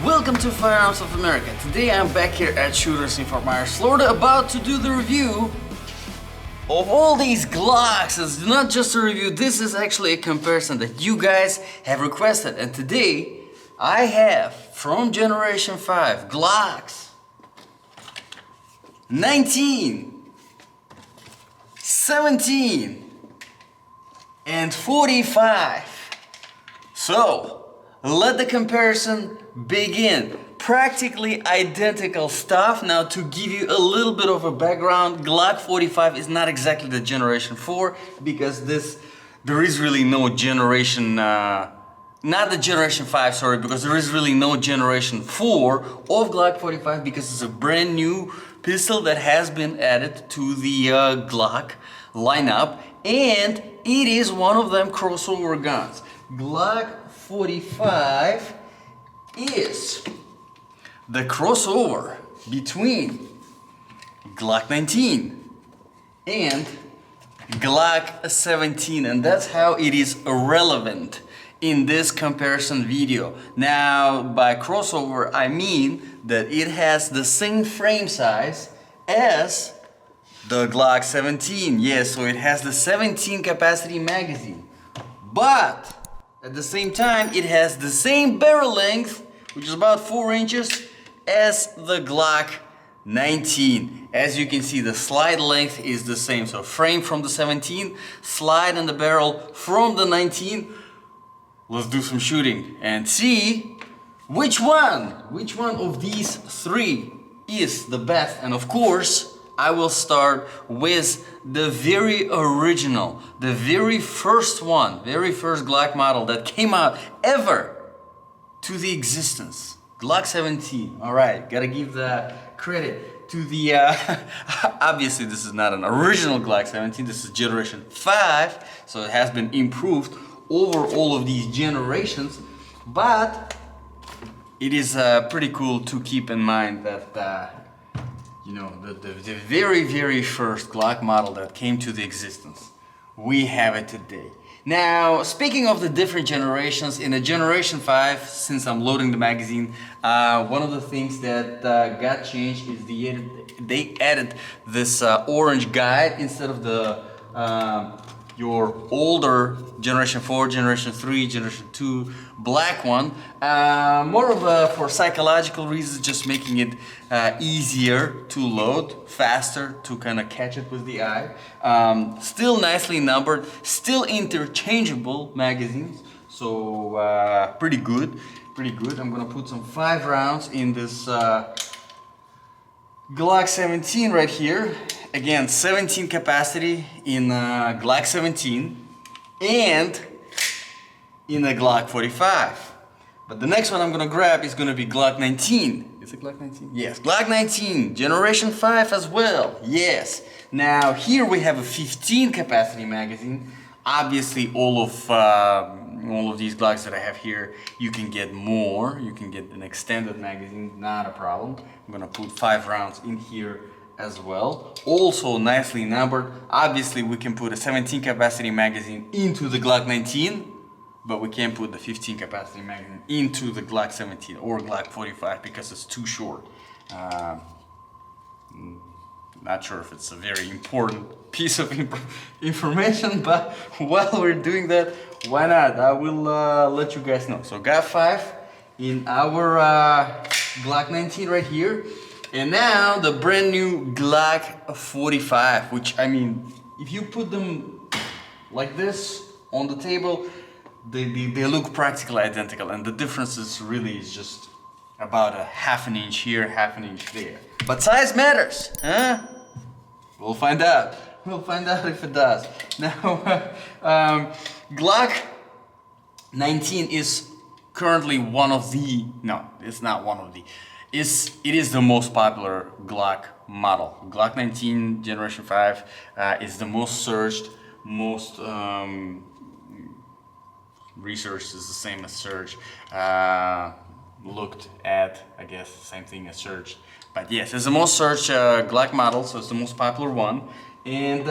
Welcome to Firearms of America. Today I'm back here at Shooters in Fort Myers, Florida, about to do the review of all these Glocks. It's not just a review, this is actually a comparison that you guys have requested. And today I have from Generation 5 Glocks 19, 17, and 45. So let the comparison begin. Practically identical stuff. Now, to give you a little bit of a background, Glock 45 is not exactly the Generation 4 because there is really no Generation, not the Generation 5, sorry, because there is really no Generation 4 of Glock 45 because it's a brand new pistol that has been added to the Glock lineup, and it is one of them crossover guns. Glock 45 is the crossover between Glock 19 and Glock 17, and that's how it is relevant in this comparison video. Now, by crossover I mean that it has the same frame size as the Glock 17. Yes, so it has the 17 capacity magazine, but at the same time it has the same barrel length, which is about 4 inches, as the Glock 19. As you can see, the slide length is the same. So frame from the 17, slide on the barrel from the 19. Let's do some shooting and see which one of these three is the best. And of course, I will start with the very original, the very first one, very first Glock model that came out ever to the existence. Glock 17. All right, gotta give the credit to the, obviously this is not an original Glock 17, this is Generation 5, so it has been improved over all of these generations, but it is pretty cool to keep in mind that you know, the very first Glock model that came to the existence, we have it today. Now, speaking of the different generations, in the Generation 5, since I'm loading the magazine, one of the things that got changed is they added this orange guide instead of the your older Generation 4, Generation 3, Generation 2 black one. More of a, for psychological reasons, just making it easier to load, faster to kind of catch it with the eye. Still nicely numbered, still interchangeable magazines, so pretty good, pretty good. I'm gonna put some 5 rounds in this Glock 17 right here. Again, 17 capacity in Glock 17 and in a Glock 45. But the next one I'm gonna grab is gonna be Glock 19. Is it Glock 19? Yes, Glock 19, Generation 5 as well, yes. Now here we have a 15 capacity magazine. Obviously all of these Glocks that I have here, you can get more. You can get an extended magazine, not a problem. I'm gonna put 5 rounds in here as well. Also nicely numbered. Obviously we can put a 17 capacity magazine into the Glock 19, but we can't put the 15 capacity magazine into the Glock 17 or Glock 45 because it's too short. Not sure if it's a very important piece of information, but while we're doing that, why not? I will let you guys know. So got 5 in our Glock 19 right here. And now the brand new Glock 45, which, I mean, if you put them like this on the table, they look practically identical, and the difference is really just about a half an inch here, half an inch there. But size matters, huh? We'll find out. We'll find out if it does. Now, Glock 19 is currently one of the, no, it's not one of the, it is the most popular Glock model. Glock 19 Generation 5 is the most searched, most researched is the same as search, looked at, I guess, same thing as search. But yes, it's the most searched Glock model, so it's the most popular one. And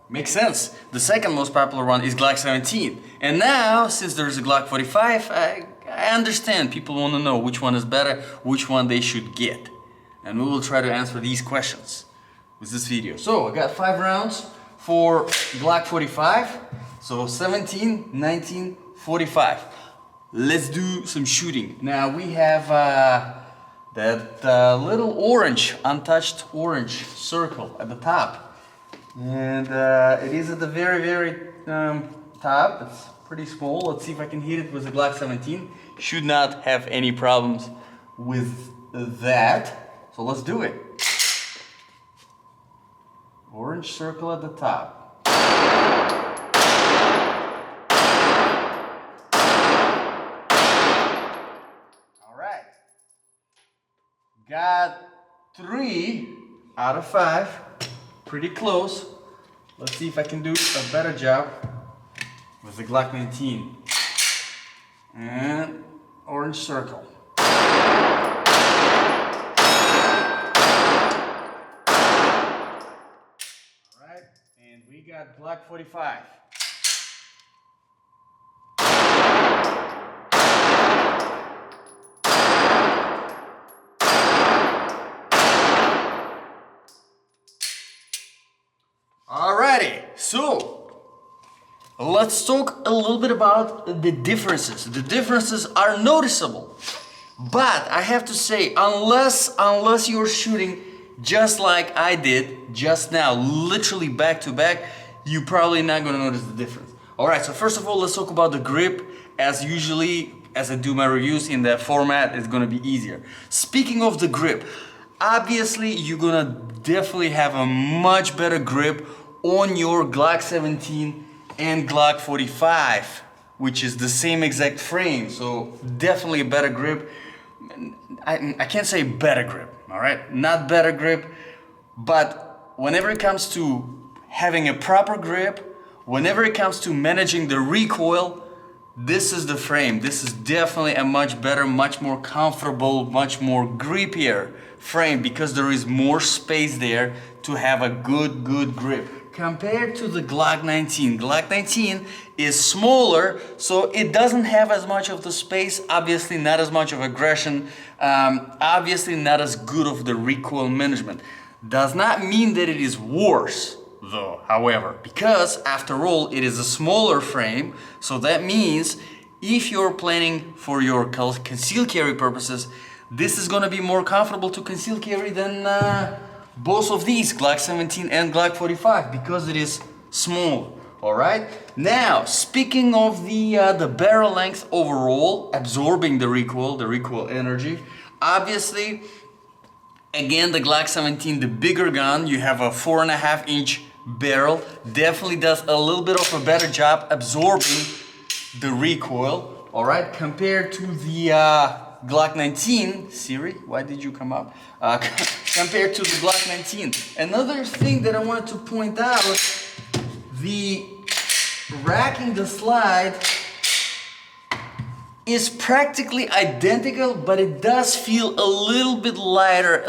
makes sense. The second most popular one is Glock 17. And now, since there's a Glock 45, I I understand people want to know which one is better, which one they should get. And we will try to answer these questions with this video. So I got 5 rounds for Glock 45. So 17, 19, 45. Let's do some shooting. Now we have that little orange, untouched orange circle at the top. And it is at the very, very top. It's pretty small. Let's see if I can hit it with the Glock 17. Should not have any problems with that. So let's do it. Orange circle at the top. All right. Got 3 out of 5. Pretty close. Let's see if I can do a better job with the Glock 19. And orange circle. And we got Glock 45. Alrighty, so let's talk a little bit about the differences. The differences are noticeable, but I have to say, unless you're shooting just like I did just now, literally back to back, you're probably not going to notice the difference. Alright, so first of all, let's talk about the grip. As usually, as I do my reviews in that format, it's going to be easier. Speaking of the grip, obviously you're going to definitely have a much better grip on your Glock 17 and Glock 45, which is the same exact frame, so definitely a better grip. I can't say better grip. All right, not better grip, but whenever it comes to having a proper grip, whenever it comes to managing the recoil, this is the frame. This is definitely a much better, much more comfortable, much more grippier frame because there is more space there to have a good grip. Compared to the Glock 19. Glock 19 is smaller, so it doesn't have as much of the space, obviously not as much of aggression, obviously not as good of the recoil management. Does not mean that it is worse though, however, because after all it is a smaller frame, so that means if you're planning for your concealed carry purposes, this is gonna be more comfortable to conceal carry than both of these, Glock 17 and Glock 45, because it is small. All right. Now, speaking of the barrel length overall, absorbing the recoil energy, obviously, again, the Glock 17, the bigger gun, you have a 4.5-inch barrel, definitely does a little bit of a better job absorbing the recoil. All right, compared to the Glock 19, Siri, why did you come up? Compared to the Glock 19. Another thing that I wanted to point out, the racking the slide is practically identical, but it does feel a little bit lighter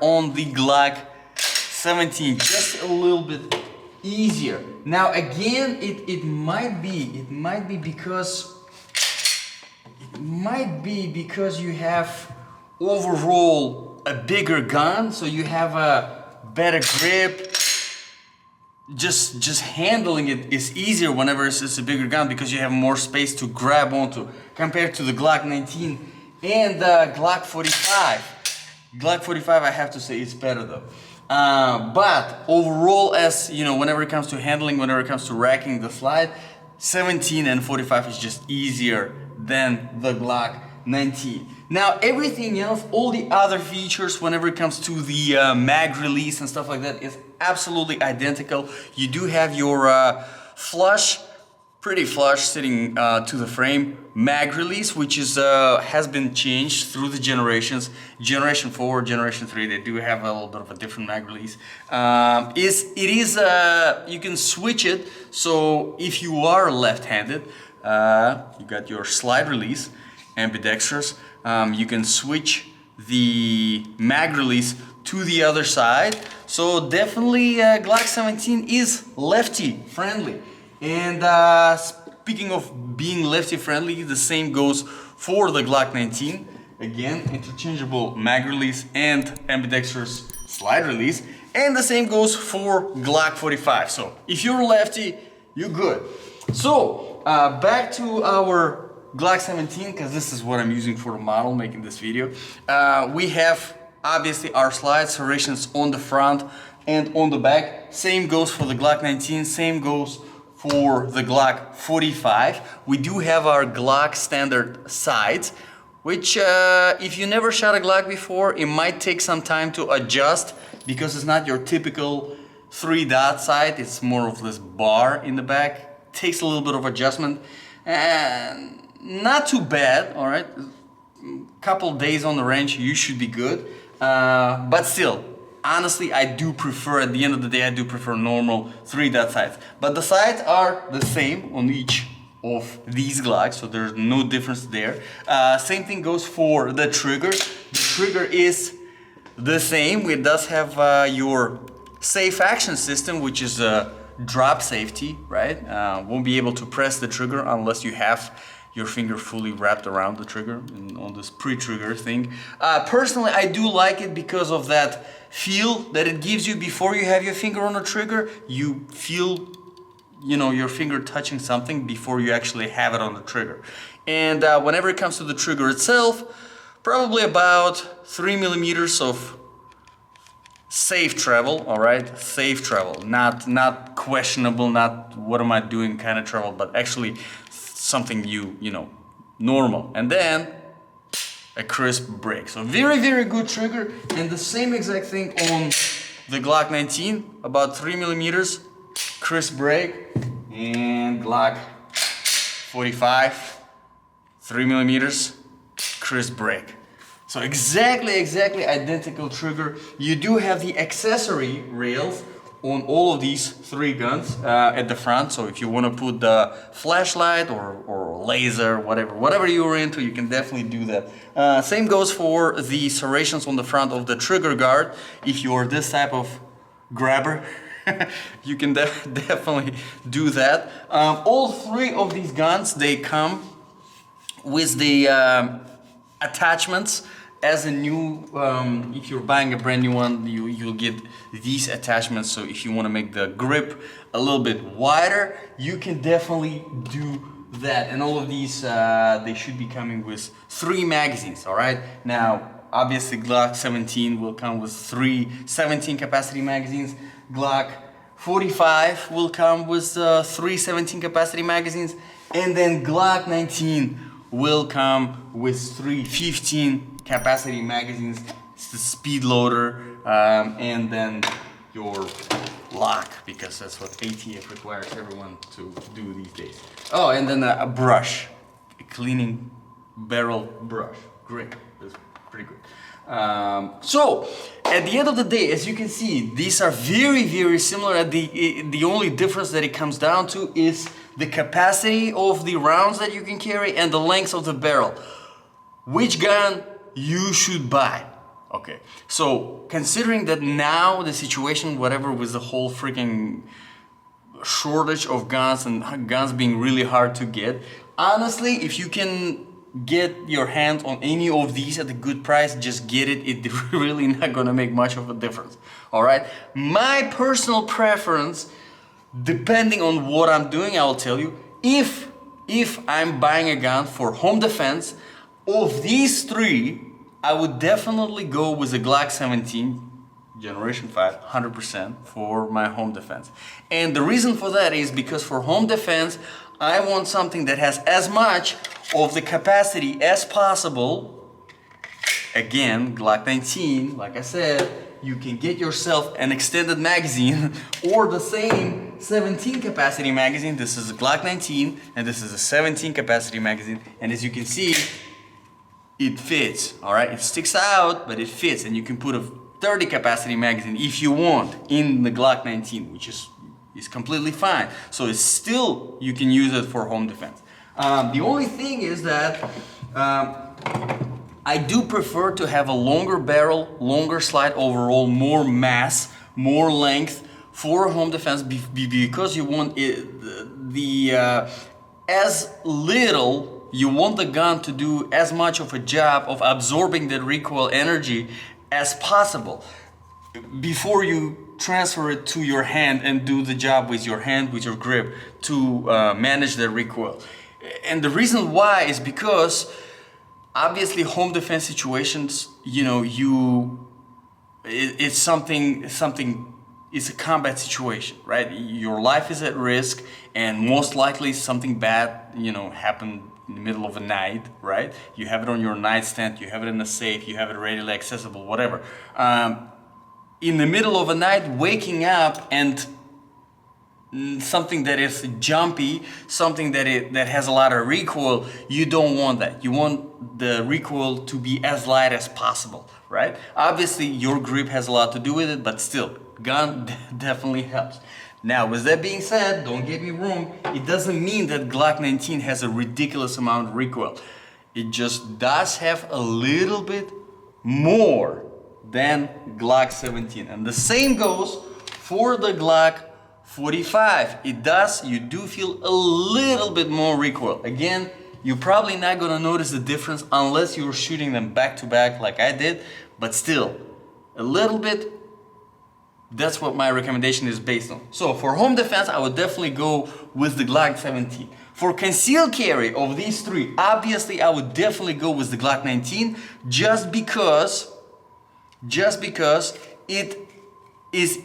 on the Glock 17, just a little bit easier. Now again, it might be because you have overall a bigger gun, so you have a better grip. Just handling it is easier whenever it's a bigger gun because you have more space to grab onto compared to the Glock 19 and the Glock 45. Glock 45, I have to say, it's better though. But overall, as you know, whenever it comes to handling, whenever it comes to racking the slide, 17 and 45 is just easier than the Glock 19. Now everything else, all the other features whenever it comes to the mag release and stuff like that is absolutely identical. You do have your flush, pretty flush sitting to the frame mag release, which is has been changed through the generations. Generation 4, Generation 3, they do have a little bit of a different mag release. You can switch it, so if you are left-handed, you got your slide release, ambidextrous. You can switch the mag release to the other side. So definitely Glock 17 is lefty friendly. And speaking of being lefty friendly, the same goes for the Glock 19. Again, interchangeable mag release and ambidextrous slide release. And the same goes for Glock 45. So if you're lefty, you're good. So back to our Glock 17, because this is what I'm using for the model making this video. We have obviously our slide serrations on the front and on the back. Same goes for the Glock 19, same goes for the Glock 45. We do have our Glock standard sights, which if you never shot a Glock before, it might take some time to adjust because it's not your typical 3-dot sight. It's more of this bar in the back. Takes a little bit of adjustment, and not too bad, all right? Couple days on the range, you should be good. But still, honestly, I do prefer, at the end of the day, I do prefer normal 3-dot sights. But the sights are the same on each of these Glocks, so there's no difference there. Same thing goes for the trigger. The trigger is the same. It does have your safe action system, which is a drop safety, right? Won't be able to press the trigger unless you have your finger fully wrapped around the trigger and on this pre-trigger thing. Personally, I do like it because of that feel that it gives you before you have your finger on the trigger. You feel, you know, your finger touching something before you actually have it on the trigger. And whenever it comes to the trigger itself, probably about 3 millimeters of safe travel, all right? Safe travel, not questionable, not what am I doing kind of travel, but actually something you know, normal. And then a crisp break. So very, very good trigger. And the same exact thing on the Glock 19, about 3 millimeters, crisp break. And Glock 45, 3 millimeters, crisp break. So exactly identical trigger. You do have the accessory rails on all of these 3 guns at the front. So if you want to put the flashlight or laser, whatever you're into, you can definitely do that. Same goes for the serrations on the front of the trigger guard. If you're this type of grabber, you can definitely do that. All 3 of these guns, they come with the attachments. As a new, if you're buying a brand new one, you'll get these attachments. So if you want to make the grip a little bit wider, you can definitely do that. And all of these, they should be coming with 3 magazines, all right? Now, obviously Glock 17 will come with 3 17 capacity magazines. Glock 45 will come with 3 17 capacity magazines. And then Glock 19 will come with 3 15 capacity magazines. It's the speed loader, and then your lock, because that's what ATF requires everyone to do these days. Oh, and then a brush, a cleaning barrel brush. Great, that's pretty good. So at the end of the day, as you can see, these are very, very similar. The only difference that it comes down to is the capacity of the rounds that you can carry and the length of the barrel. Which gun you should buy? Okay, so considering that now the situation, whatever, with the whole freaking shortage of guns and guns being really hard to get, honestly, if you can get your hands on any of these at a good price, just get it. It's really not gonna make much of a difference. All right, my personal preference, depending on what I'm doing, I will tell you, if I'm buying a gun for home defense, of these 3, I would definitely go with the Glock 17 Generation 5, 100% for my home defense. And the reason for that is because for home defense, I want something that has as much of the capacity as possible. Again, Glock 19, like I said, you can get yourself an extended magazine or the same 17 capacity magazine. This is a Glock 19 and this is a 17 capacity magazine. And as you can see, it fits, all right? It sticks out, but it fits, and you can put a 30 capacity magazine if you want in the Glock 19, which is completely fine. So it's still, you can use it for home defense. The only thing is that I do prefer to have a longer barrel, longer slide overall, more mass, more length for home defense because you want as little, you want the gun to do as much of a job of absorbing the recoil energy as possible before you transfer it to your hand and do the job with your hand, with your grip, to manage the recoil. And the reason why is because obviously home defense situations, you know, it's something, it's a combat situation, right? Your life is at risk, and most likely something bad, you know, happened in the middle of the night, right? You have it on your nightstand, you have it in a safe, you have it readily accessible, whatever. In the middle of the night, waking up and something that is jumpy, something that has a lot of recoil, you don't want that. You want the recoil to be as light as possible, right? Obviously, your grip has a lot to do with it, but still, gun definitely helps. Now, with that being said, don't get me wrong, it doesn't mean that Glock 19 has a ridiculous amount of recoil. It just does have a little bit more than Glock 17. And the same goes for the Glock 45. You do feel a little bit more recoil. Again, you're probably not gonna notice the difference unless you're shooting them back to back like I did, but still, a little bit, that's what my recommendation is based on. So for home defense, I would definitely go with the Glock 17. For concealed carry of these three, obviously I would definitely go with the Glock 19 just because it is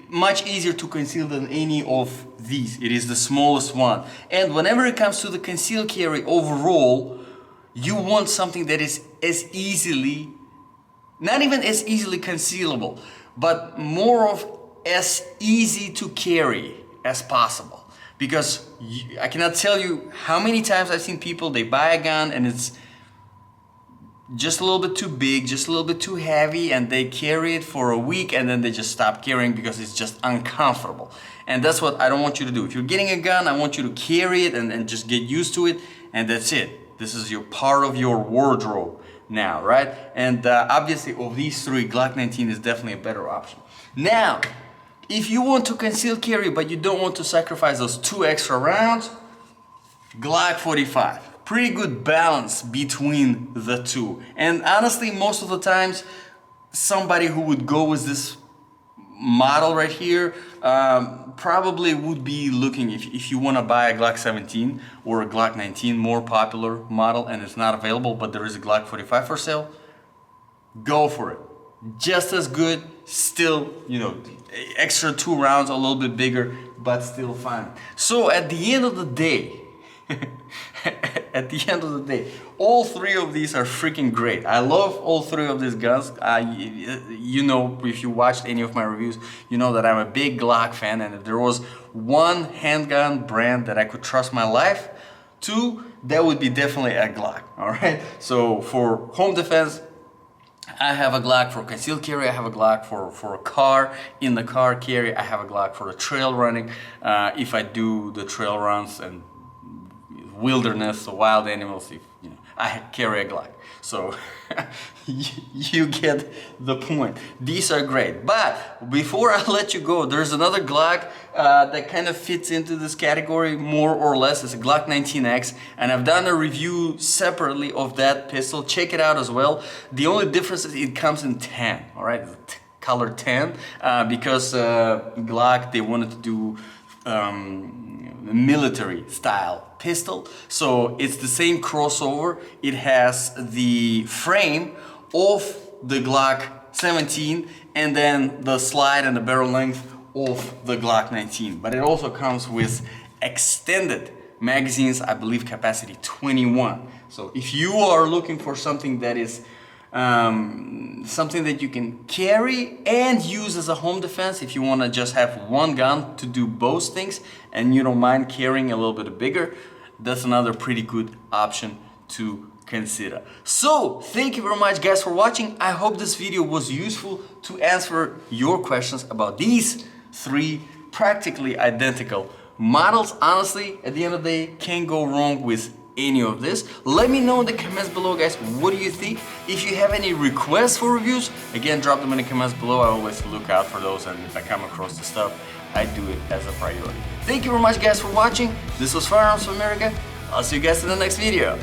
much easier to conceal than any of these. It is the smallest one. And whenever it comes to the concealed carry overall, you want something that is as easily, not even as easily concealable, but more of as easy to carry as possible. Because I cannot tell you how many times I've seen people, they buy a gun and it's just a little bit too big, just a little bit too heavy, and they carry it for a week and then they just stop carrying because it's just uncomfortable. And that's what I don't want you to do. If you're getting a gun, I want you to carry it and just get used to it, and that's it. This is your part of your wardrobe now, right? And obviously of these three, Glock 19 is definitely a better option. Now, if you want to conceal carry but you don't want to sacrifice those 2 extra rounds, Glock 45. Pretty good balance between the two. And honestly, most of the times, somebody who would go with this model right here probably would be looking, if you want to buy a Glock 17 or a Glock 19, more popular model, and it's not available, but there is a Glock 45 for sale, go for it. Just as good, still, you know, extra 2 rounds, a little bit bigger, but still fine. So at the end of the day, all 3 of these are freaking great. I love all 3 of these guns. You know, if you watched any of my reviews, you know that I'm a big Glock fan, and if there was one handgun brand that I could trust my life to, that would be definitely a Glock, all right? So for home defense, I have a Glock. For concealed carry, I have a Glock. For a car, in the car carry, I have a Glock. For the trail running, if I do the trail runs and wilderness, so wild animals, if, you know, I carry a Glock. So you get the point. These are great. But before I let you go, there's another Glock that kind of fits into this category more or less. It's a Glock 19X, and I've done a review separately of that pistol. Check it out as well. The only difference is it comes in tan, all right? Color tan, because Glock, they wanted to do military style pistol, so it's the same crossover. It has the frame of the Glock 17 and then the slide and the barrel length of the Glock 19, but it also comes with extended magazines, I believe capacity 21. So if you are looking for something that is something that you can carry and use as a home defense, if you want to just have one gun to do both things and you don't mind carrying a little bit bigger, that's another pretty good option to consider. So thank you very much guys for watching. I hope this video was useful to answer your questions about these 3 practically identical models. Honestly, at the end of the day, can't go wrong with any of this. Let me know in the comments below, guys, what do you think? If you have any requests for reviews, again, drop them in the comments below. I always look out for those, and if I come across the stuff, I do it as a priority. Thank you very much, guys, for watching. This was Firearms of America. I'll see you guys in the next video.